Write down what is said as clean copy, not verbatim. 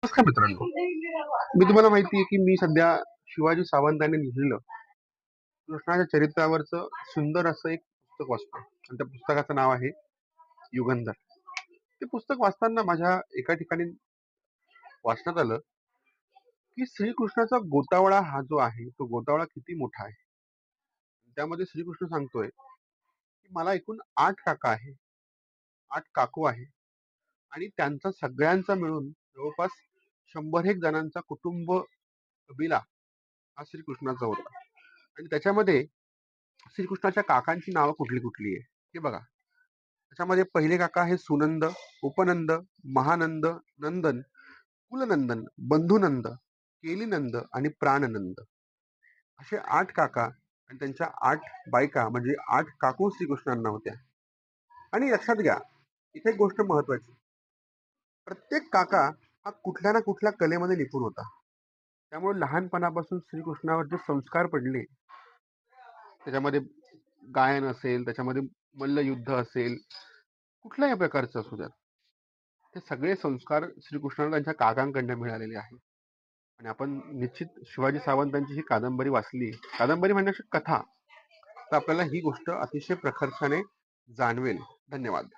नमस्कार मित्रांनो, मी तुम्हाला माहिती आहे की मी सध्या शिवाजी सावंतांनी लिहिलेलं कृष्णाच्या चरित्रावरचं सुंदर असं एक पुस्तक वाचतो आणि त्या पुस्तकाचं नाव आहे युगंधर. ते पुस्तक वाचताना माझ्या एका ठिकाणी वाचण्यात आलं की श्रीकृष्णाचा गोतावळा हा जो आहे तो गोतावळा किती मोठा आहे. त्यामध्ये श्रीकृष्ण सांगतोय की मला एकूण 8 काका आहे, 8 काकू आहे आणि त्यांचा सगळ्यांचा मिळून जवळपास 100 जणांचा कुटुंब कबिला हा श्रीकृष्णाचा होता. आणि त्याच्यामध्ये श्रीकृष्णाच्या काकांची नावं कुठली कुठली आहे हे बघा. त्याच्यामध्ये पहिले काका आहे सुनंद, उपनंद, महानंद, नंदन, कुलनंदन, बंधुनंद, केलीनंद आणि प्राणनंद असे 8 काका आणि त्यांच्या 8 बायका म्हणजे 8 काकू श्रीकृष्णांना होत्या. आणि लक्षात घ्या, इथे एक गोष्ट महत्वाची, प्रत्येक काका हा कुठल्या ना कुठल्या कलेमध्ये निपुण होता. त्यामुळे लहानपणापासून श्रीकृष्णावर जे संस्कार पडले, त्याच्यामध्ये गायन असेल, त्याच्यामध्ये मल्लयुद्ध असेल, कुठल्याही प्रकारचं असू द्या, ते सगळे संस्कार श्रीकृष्णाला त्यांच्या काकांकडनं मिळालेले आहेत. आणि आपण निश्चित शिवाजी सावंतांची ही कादंबरी वाचली, कादंबरी म्हणण्याची कथा, तर आपल्याला ही गोष्ट अतिशय प्रखरपणे जाणवेल. धन्यवाद.